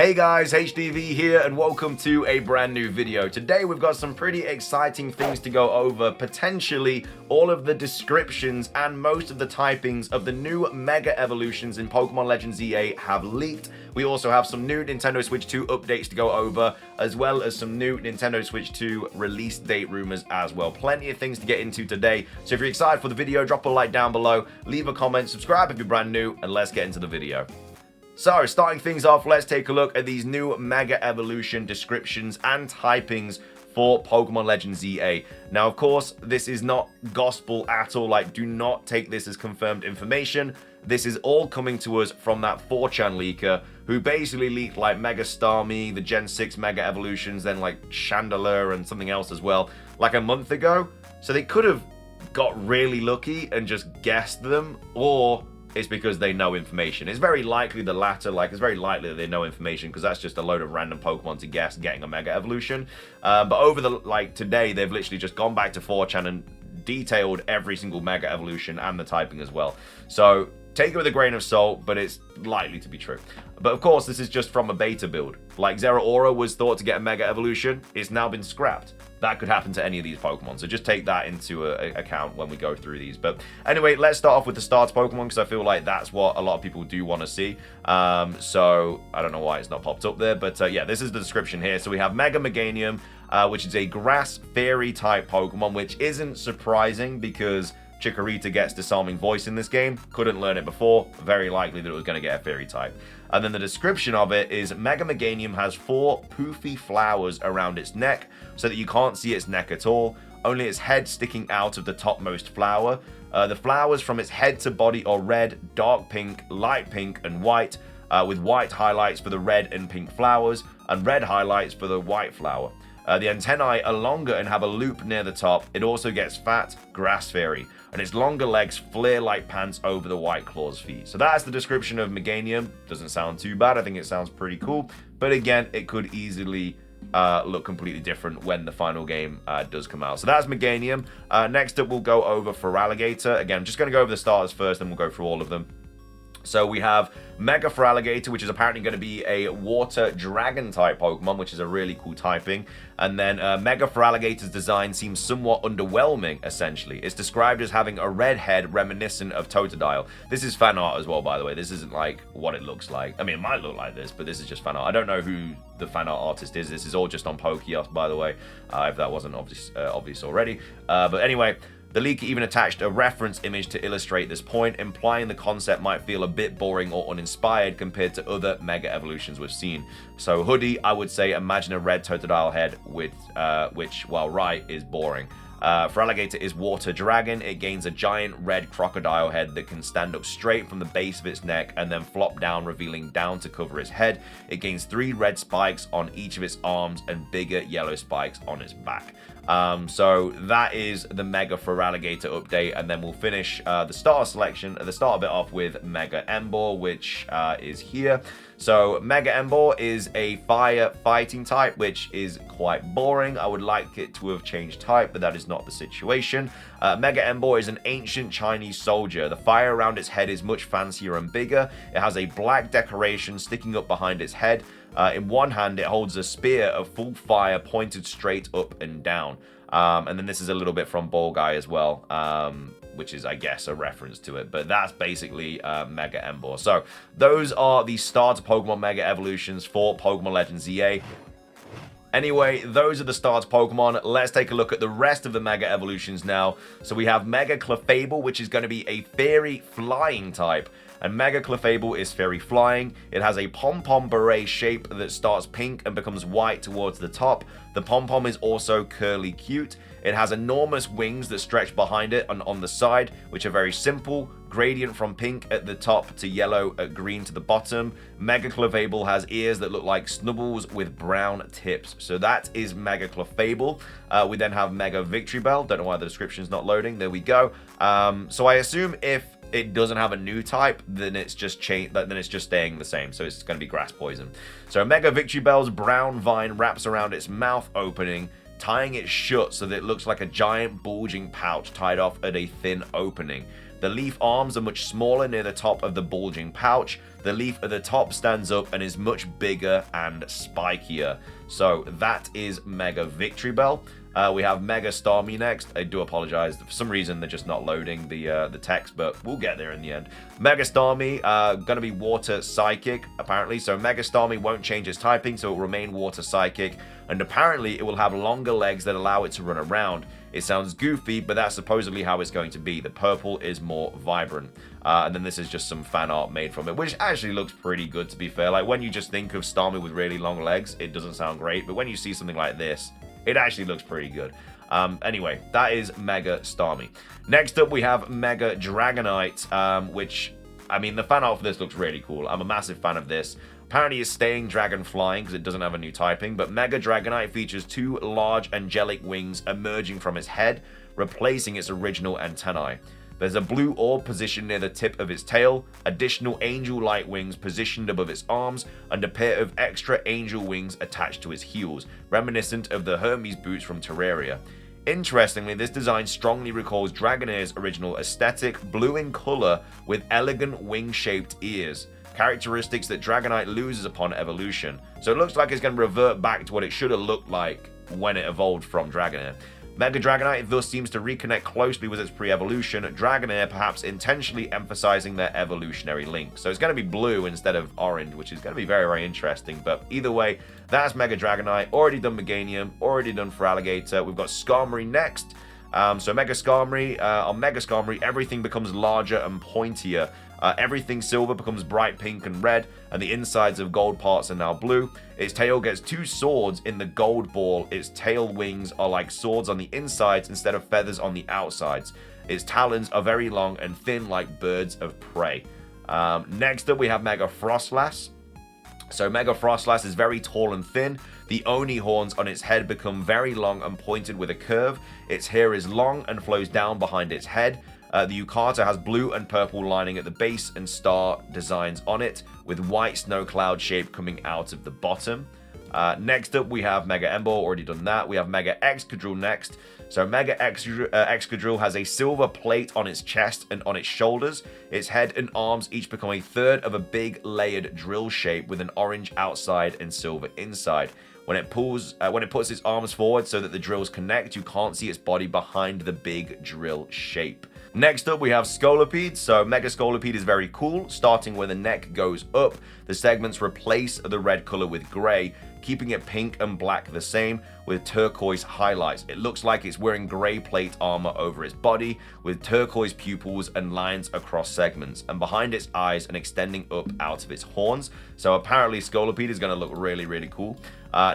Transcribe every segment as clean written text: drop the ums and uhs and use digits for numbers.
Hey guys, HDV here and welcome to a brand new video. Today we've got some pretty exciting things to go over. Potentially all of the descriptions and most of the typings of the new Mega Evolutions in Pokemon Legends EA have leaked. We also have some new Nintendo Switch 2 updates to go over, as well as some new Nintendo Switch 2 release date rumors as well. Plenty of things to get into today. So if you're excited for the video, drop a like down below, leave a comment, subscribe if you're brand new, and let's get into the video. So, starting things off, let's take a look at these new Mega Evolution descriptions and typings for Pokemon Legends EA. Now, of course, this is not gospel at all. Like, do not take this as confirmed information. This is all coming to us from that 4chan leaker who basically leaked like Mega Starmie, the Gen 6 Mega Evolutions, then like Chandelier and something else as well, like a month ago. So they could have got really lucky and just guessed them, or it's because they know information. It's very likely the latter. Like, it's very likely that they know information, because that's just a load of random Pokemon to guess getting a Mega Evolution. But over the, today, they've literally just gone back to 4chan and detailed every single Mega Evolution and the typing as well. So take it with a grain of salt, but it's likely to be true. But of course, this is just from a beta build. Like, Zeraora was thought to get a Mega Evolution. It's now been scrapped. That could happen to any of these Pokemon, so just take that into account when we go through these. But anyway, let's start off with the starter Pokemon, because I feel like that's what a lot of people do want to see. So I don't know why it's not popped up there, but yeah, this is the description here. So we have Mega Meganium, which is a Grass Fairy type Pokemon, which isn't surprising because Chikorita gets Disarming Voice in this game. Couldn't learn it before. Very likely that it was going to get a Fairy type. And then the description of it is Mega Meganium has 4 poofy flowers around its neck so that you can't see its neck at all. Only its head sticking out of the topmost flower. The flowers from its head to body are red, dark pink, light pink, and white, with white highlights for the red and pink flowers and red highlights for the white flower. The antennae are longer and have a loop near the top. It also gets fat, Grass Fairy, and its longer legs flare like pants over the White Claw's feet. So that's the description of Meganium. Doesn't sound too bad. I think it sounds pretty cool. But again, it could easily look completely different when the final game does come out. So that's Meganium. Next up, we'll go over Feraligatr. Again, I'm just going to go over the starters first, then we'll go through all of them. So we have Mega Feraligatr, which is apparently going to be a Water Dragon type Pokemon, which is a really cool typing. And then Mega Feraligatr's design seems somewhat underwhelming, essentially. It's described as having a red head reminiscent of Totodile. This is fan art as well, by the way. This isn't like what it looks like. I mean, it might look like this, but this is just fan art. I don't know who the fan art artist is. This is all just on Pokémon, by the way, if that wasn't obvious already. But anyway, the leak even attached a reference image to illustrate this point, implying the concept might feel a bit boring or uninspired compared to other Mega Evolutions we've seen. So Hoodie, I would say imagine a red Totodile head, with, which, while right, is boring. Feraligatr is Water Dragon. It gains a giant red crocodile head that can stand up straight from the base of its neck and then flop down, revealing down to cover its head. It gains 3 red spikes on each of its arms and bigger yellow spikes on its back. So that is the Mega Feraligatr update, and then we'll finish the starter selection, the starter bit off with Mega Emboar, which is here. So Mega Emboar is a fire fighting type, which is quite boring. I would like it to have changed type, but that is not the situation. Mega Emboar is an ancient Chinese soldier. The fire around its head is much fancier and bigger. It has a black decoration sticking up behind its head. In one hand, it holds a spear of full fire pointed straight up and down. And then this is a little bit from Ball Guy as well, which is, I guess, a reference to it. But that's basically Mega Emboar. So those are the starter Pokemon Mega Evolutions for Pokemon Legends EA. Anyway, those are the starter Pokemon. Let's take a look at the rest of the Mega Evolutions now. So we have Mega Clefable, which is going to be a Fairy Flying type. And Mega Clefable is Fairy Flying. It has a pom-pom beret shape that starts pink and becomes white towards the top. The pom-pom is also curly cute. It has enormous wings that stretch behind it and on the side, which are very simple. Gradient from pink at the top to yellow at green to the bottom. Mega Clefable has ears that look like snubbles with brown tips. So that is Mega Clefable. We then have Mega Victory Bell. Don't know why the description's not loading. There we go. So I assume if it doesn't have a new type, then it's just staying the same. So it's going to be Grass Poison. So Mega Victory Bell's brown vine wraps around its mouth opening, tying it shut so that it looks like a giant bulging pouch tied off at a thin opening. The leaf arms are much smaller near the top of the bulging pouch. The leaf at the top stands up and is much bigger and spikier. So that is Mega Victreebel. We have Mega Starmie next. I do apologize. For some reason, they're just not loading the text, but we'll get there in the end. Mega Starmie, going to be Water Psychic, apparently. So Mega Starmie won't change its typing, so it will remain Water Psychic. And apparently, it will have longer legs that allow it to run around. It sounds goofy, but that's supposedly how it's going to be. The purple is more vibrant. And then this is just some fan art made from it, which actually looks pretty good, to be fair. Like, when you just think of Starmie with really long legs, it doesn't sound great. But when you see something like this, it actually looks pretty good. Anyway, that is Mega Starmie. Next up, we have Mega Dragonite, which, I mean, the fan art for this looks really cool. I'm a massive fan of this. Apparently, it's staying dragon flying because it doesn't have a new typing, but Mega Dragonite features 2 large angelic wings emerging from its head, replacing its original antennae. There's a blue orb positioned near the tip of its tail, additional angel-like wings positioned above its arms, and a pair of extra angel wings attached to its heels, reminiscent of the Hermes boots from Terraria. Interestingly, this design strongly recalls Dragonair's original aesthetic, blue in color with elegant wing-shaped ears, characteristics that Dragonite loses upon evolution. So it looks like it's going to revert back to what it should have looked like when it evolved from Dragonair. Mega Dragonite thus seems to reconnect closely with its pre-evolution, Dragonair perhaps intentionally emphasizing their evolutionary link. So it's going to be blue instead of orange, which is going to be very, very interesting. But either way, that's Mega Dragonite. Already done Meganium, already done for Alligator. We've got Skarmory next. So Mega Skarmory, on Mega Skarmory, everything becomes larger and pointier. Everything silver becomes bright pink and red, and the insides of gold parts are now blue. Its tail gets 2 swords in the gold ball. Its tail wings are like swords on the insides instead of feathers on the outsides. Its talons are very long and thin like birds of prey. Next up, we have Mega Frostlass. So Mega Frostlass is very tall and thin. The Oni horns on its head become very long and pointed with a curve. Its hair is long and flows down behind its head. The Yukata has blue and purple lining at the base and star designs on it, with white snow cloud shape coming out of the bottom. Next up, we have Mega Ember, already done that. We have Mega Excadrill next. So Mega Excadrill has a silver plate on its chest and on its shoulders. Its head and arms each become a third of a big layered drill shape with an orange outside and silver inside. When it puts its arms forward so that the drills connect, you can't see its body behind the big drill shape. Next up, we have Scolipede. So Mega Scolipede is very cool, starting where the neck goes up. The segments replace the red color with gray, keeping it pink and black the same, with turquoise highlights. It looks like it's wearing gray plate armor over its body, with turquoise pupils and lines across segments, and behind its eyes and extending up out of its horns. So apparently Scolipede is going to look really, really cool.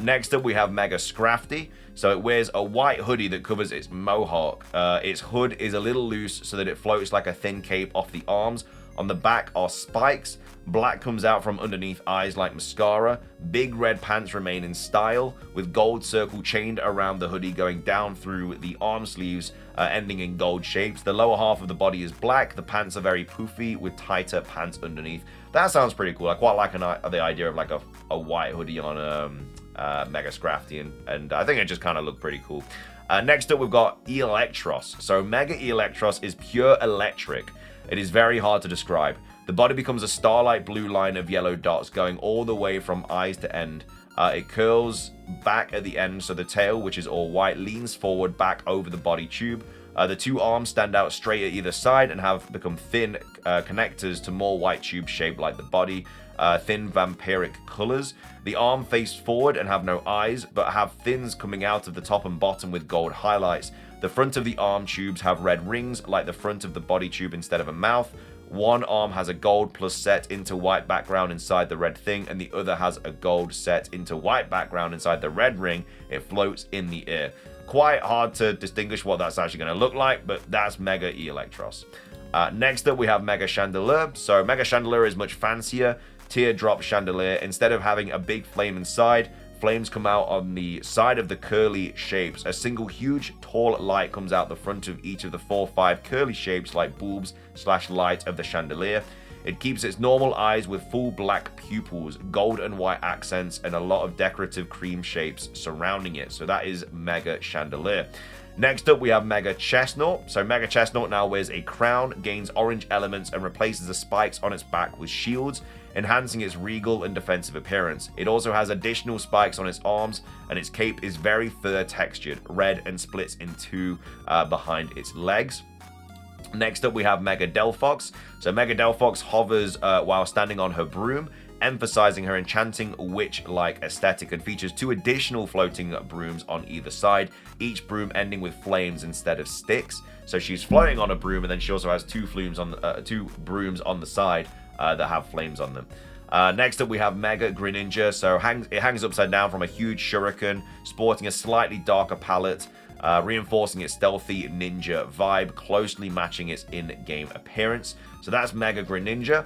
Next up, we have Mega Scrafty. So it wears a white hoodie that covers its mohawk. Its hood is a little loose so that it floats like a thin cape off the arms. On the back are spikes. Black comes out from underneath eyes like mascara. Big red pants remain in style, with gold circle chained around the hoodie going down through the arm sleeves, ending in gold shapes. The lower half of the body is black. The pants are very poofy with tighter pants underneath. That sounds pretty cool. I quite like the idea of like a white hoodie on Mega Scrafty, and I think it just kind of looked pretty cool. Next up, we've got Electros. So Mega Electros is pure electric. It is very hard to describe. The body becomes a starlight blue line of yellow dots going all the way from eyes to end. It curls back at the end, so the tail, which is all white, leans forward back over the body tube. The 2 arms stand out straight at either side and have become thin connectors to more white tube shaped like the body. Thin vampiric colors. The arm face forward and have no eyes, but have fins coming out of the top and bottom with gold highlights. The front of the arm tubes have red rings like the front of the body tube instead of a mouth. One arm has a gold plus set into white background inside the red thing, and the other has a gold set into white background inside the red ring. It floats in the air. Quite hard to distinguish what that's actually going to look like, but that's Mega Electros. Next up, we have Mega Chandelier. So Mega Chandelier is much fancier. Teardrop chandelier. Instead of having a big flame inside, flames come out on the side of the curly shapes. A single huge tall light comes out the front of each of the 4 or 5 curly shapes like bulbs / light of the chandelier. It keeps its normal eyes with full black pupils, gold and white accents, and a lot of decorative cream shapes surrounding it. So that is Mega Chandelier. Next up, we have Mega Chestnut. So Mega Chestnut now wears a crown, gains orange elements, and replaces the spikes on its back with shields, enhancing its regal and defensive appearance. It also has additional spikes on its arms, and its cape is very fur textured, red, and splits in two behind its legs. Next up, we have Mega Delphox. So Mega Delphox hovers while standing on her broom, emphasizing her enchanting witch-like aesthetic, and features 2 additional floating brooms on either side, each broom ending with flames instead of sticks. So she's floating on a broom, and then she also has 2 brooms on the side that have flames on them. Next up, we have Mega Greninja. So it hangs upside down from a huge shuriken, sporting a slightly darker palette, reinforcing its stealthy ninja vibe, closely matching its in-game appearance. So that's Mega Greninja.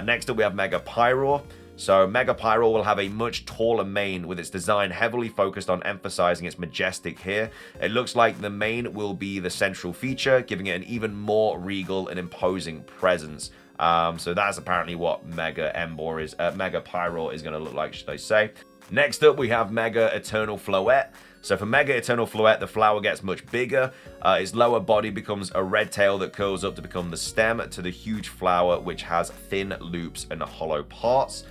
Next up, we have Mega Pyro. So Mega Pyro will have a much taller mane, with its design heavily focused on emphasizing its majestic hair. It looks like the mane will be the central feature, giving it an even more regal and imposing presence. So that's apparently what Mega Pyro is going to look like, should I say. Next up, we have Mega Eternal Floette. So for Mega Eternal Floette, the flower gets much bigger. Its lower body becomes a red tail that curls up to become the stem to the huge flower, which has thin loops and hollow parts.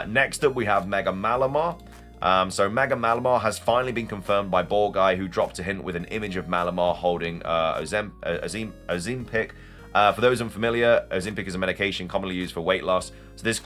Next up, we have Mega Malamar. So Mega Malamar has finally been confirmed by Ball Guy, who dropped a hint with an image of Malamar holding Ozempic. For those unfamiliar, Ozempic is a medication commonly used for weight loss. So this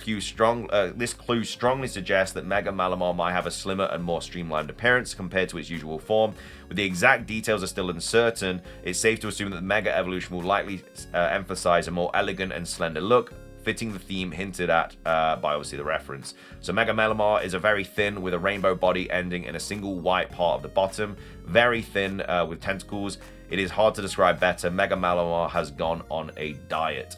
clue strongly suggests that Mega Malamar might have a slimmer and more streamlined appearance compared to its usual form. With the exact details are still uncertain, it's safe to assume that the Mega Evolution will likely emphasize a more elegant and slender look, fitting the theme hinted at by obviously the reference. So Mega Malamar is a very thin with a rainbow body ending in a single white part of the bottom. Very thin with tentacles. It is hard to describe better. Mega Malamar has gone on a diet.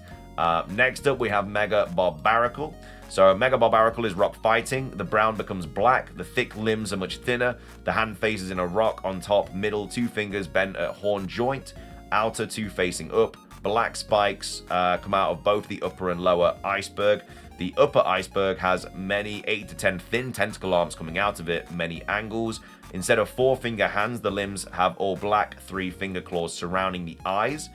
Next up, we have Mega Barbaracle. So Mega Barbaracle is rock fighting. The brown becomes black. The thick limbs are much thinner. The hand faces in a rock on top, middle 2 fingers bent at horn joint, outer 2 facing up. Black spikes come out of both the upper and lower iceberg. The upper iceberg has many 8 to 10 thin tentacle arms coming out of it, many angles. Instead of 4-finger hands, the limbs have all black 3-finger claws surrounding the eyes.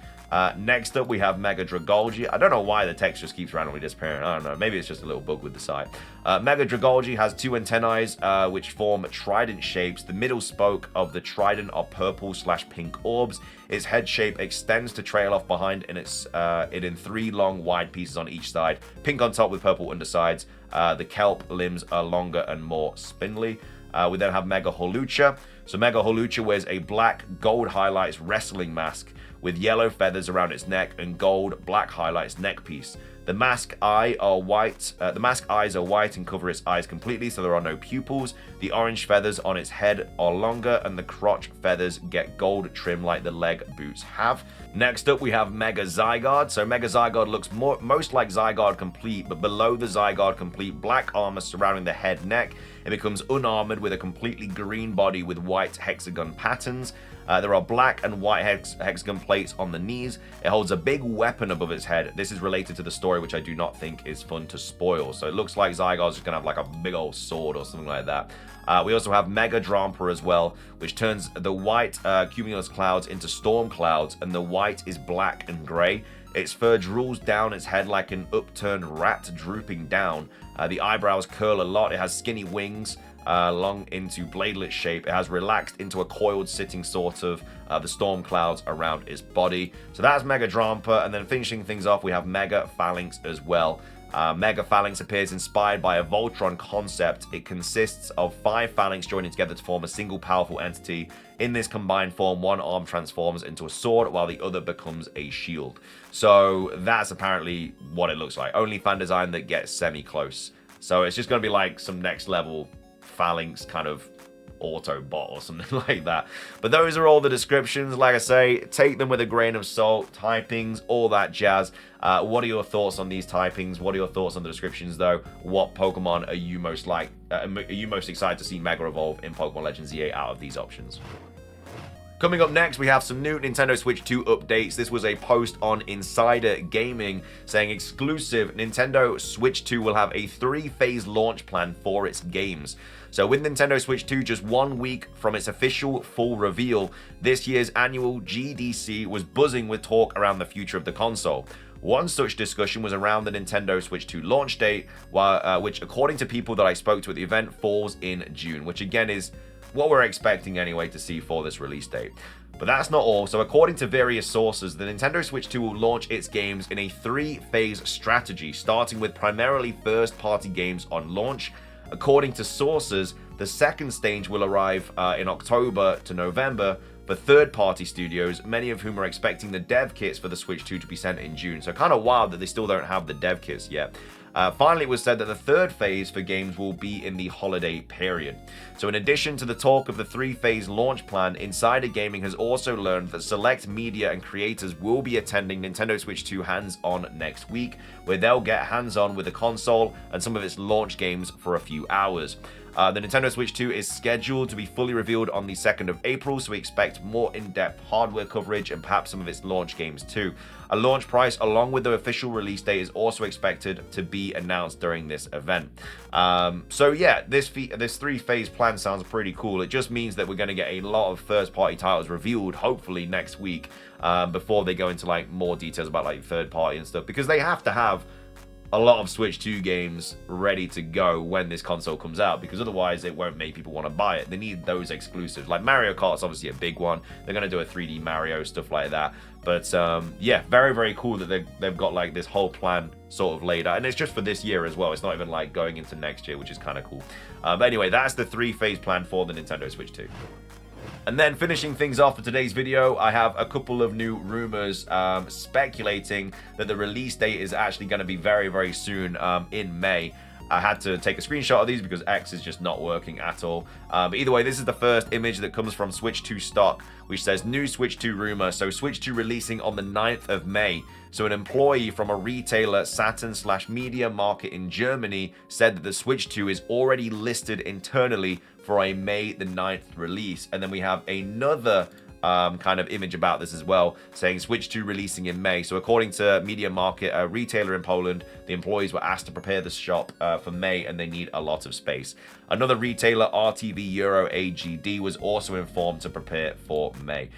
Next up, we have Mega Dragolgi. I don't know why the text just keeps randomly disappearing. I don't know. Maybe it's just a little bug with the site. Mega Dragolgi has 2 antennae, which form trident shapes. The middle spoke of the trident are purple/pink orbs. Its head shape extends to trail off behind it in 3 long, wide pieces on each side. Pink on top with purple undersides. The kelp limbs are longer and more spindly. We then have Mega Holucha. So Mega Holucha wears a black, gold highlights wrestling mask with yellow feathers around its neck and gold, black highlights neck piece. The mask eyes are white and cover its eyes completely, so there are no pupils. The orange feathers on its head are longer, and the crotch feathers get gold trim like the leg boots have. Next up, we have Mega Zygarde. So Mega Zygarde looks most like Zygarde Complete, but below the Zygarde Complete black armor surrounding the head neck, it becomes unarmored with a completely green body with white hexagon patterns. There are black and white hexagon plates on the knees. It holds a big weapon above its head. This is related to the story, which I do not think is fun to spoil. So it looks like Zygarde's just going to have like a big old sword or something like that. We also have Mega Drampa as well, which turns the white cumulus clouds into storm clouds, and the white is black and grey. Its fur drools down its head like an upturned rat drooping down. The eyebrows curl a lot. It has skinny wings, long into bladelet shape. It has relaxed into a coiled sitting sort of the storm clouds around its body. So that's Mega Drampa, and then finishing things off, we have Mega Phalanx as well. Mega Phalanx appears inspired by a Voltron concept. It consists of 5 phalanx joining together to form a single powerful entity. In this combined form, one arm transforms into a sword while the other becomes a shield. So that's apparently what it looks like. Only fan design that gets semi-close. So it's just going to be like some next level phalanx kind of Autobot or something like that. But those are all the descriptions. Like I say, take them with a grain of salt. Typings, all that jazz. What are your thoughts on these typings? What are your thoughts on the descriptions, though? What Pokemon are you most excited to see Mega Evolve in Pokemon Legends Z8 out of these options? Coming up next, we have some new Nintendo Switch 2 updates. This was a post on Insider Gaming saying exclusive Nintendo Switch 2 will have a 3-phase launch plan for its games. So with Nintendo Switch 2 just 1 week from its official full reveal, this year's annual GDC was buzzing with talk around the future of the console. One such discussion was around the Nintendo Switch 2 launch date, which according to people that I spoke to at the event falls in June, which again is what we're expecting anyway to see for this release date. But that's not all. So according to various sources, the Nintendo Switch 2 will launch its games in a 3-phase strategy, starting with primarily first-party games on launch. According to sources, the second stage will arrive in October to November for third-party studios, many of whom are expecting the dev kits for the Switch 2 to be sent in June. So kind of wild that they still don't have the dev kits yet. Finally, it was said that the third phase for games will be in the holiday period. So in addition to the talk of the 3-phase launch plan, Insider Gaming has also learned that select media and creators will be attending Nintendo Switch 2 hands-on next week, where they'll get hands-on with the console and some of its launch games for a few hours. The Nintendo Switch 2 is scheduled to be fully revealed on the 2nd of April, so we expect more in-depth hardware coverage and perhaps some of its launch games too. A launch price along with the official release date is also expected to be announced during this event. So yeah, this 3-phase plan sounds pretty cool. It just means that we're going to get a lot of first-party titles revealed, hopefully next week, before they go into like more details about like third-party and stuff, because they have to have a lot of Switch 2 games ready to go when this console comes out, because otherwise it won't make people want to buy it. They need those exclusives. Like Mario Kart's obviously a big one. They're going to do a 3D Mario, stuff like that. But yeah, very, very cool that they've got like this whole plan sort of laid out. And it's just for this year as well. It's not even like going into next year, which is kind of cool. But anyway, that's the 3-phase plan for the Nintendo Switch 2. And then finishing things off for today's video, I have a couple of new rumors speculating that the release date is actually going to be very, very soon in May. I had to take a screenshot of these because X is just not working at all. But either way, this is the first image that comes from Switch 2 stock, which says new Switch 2 rumor. So Switch 2 releasing on the 9th of May. So an employee from a retailer Saturn/Media Market in Germany said that the Switch 2 is already listed internally for a May the 9th release. And then we have another kind of image about this as well, saying Switch 2 releasing in May. So according to Media Market, a retailer in Poland, the employees were asked to prepare the shop for May, and they need a lot of space. Another retailer, RTV Euro AGD, was also informed to prepare for May.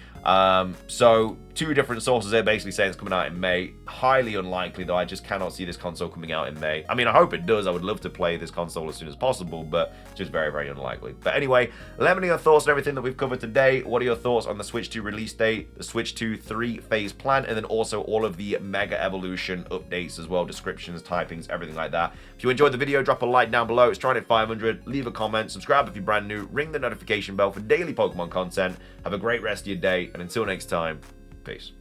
So two different sources there basically saying it's coming out in May. Highly unlikely, though. I just cannot see this console coming out in May. I mean, I hope it does. I would love to play this console as soon as possible, but just very, very unlikely. But anyway, let me know your thoughts on everything that we've covered today. What are your thoughts on the Switch 2 release date, the Switch 2 3-phase plan, and then also all of the Mega Evolution updates as well, descriptions, typings, everything like that. If you enjoyed the video, drop a like down below. It's trying to hit 500. Leave a comment, subscribe if you're brand new, ring the notification bell for daily Pokemon content. Have a great rest of your day, and until next time, peace.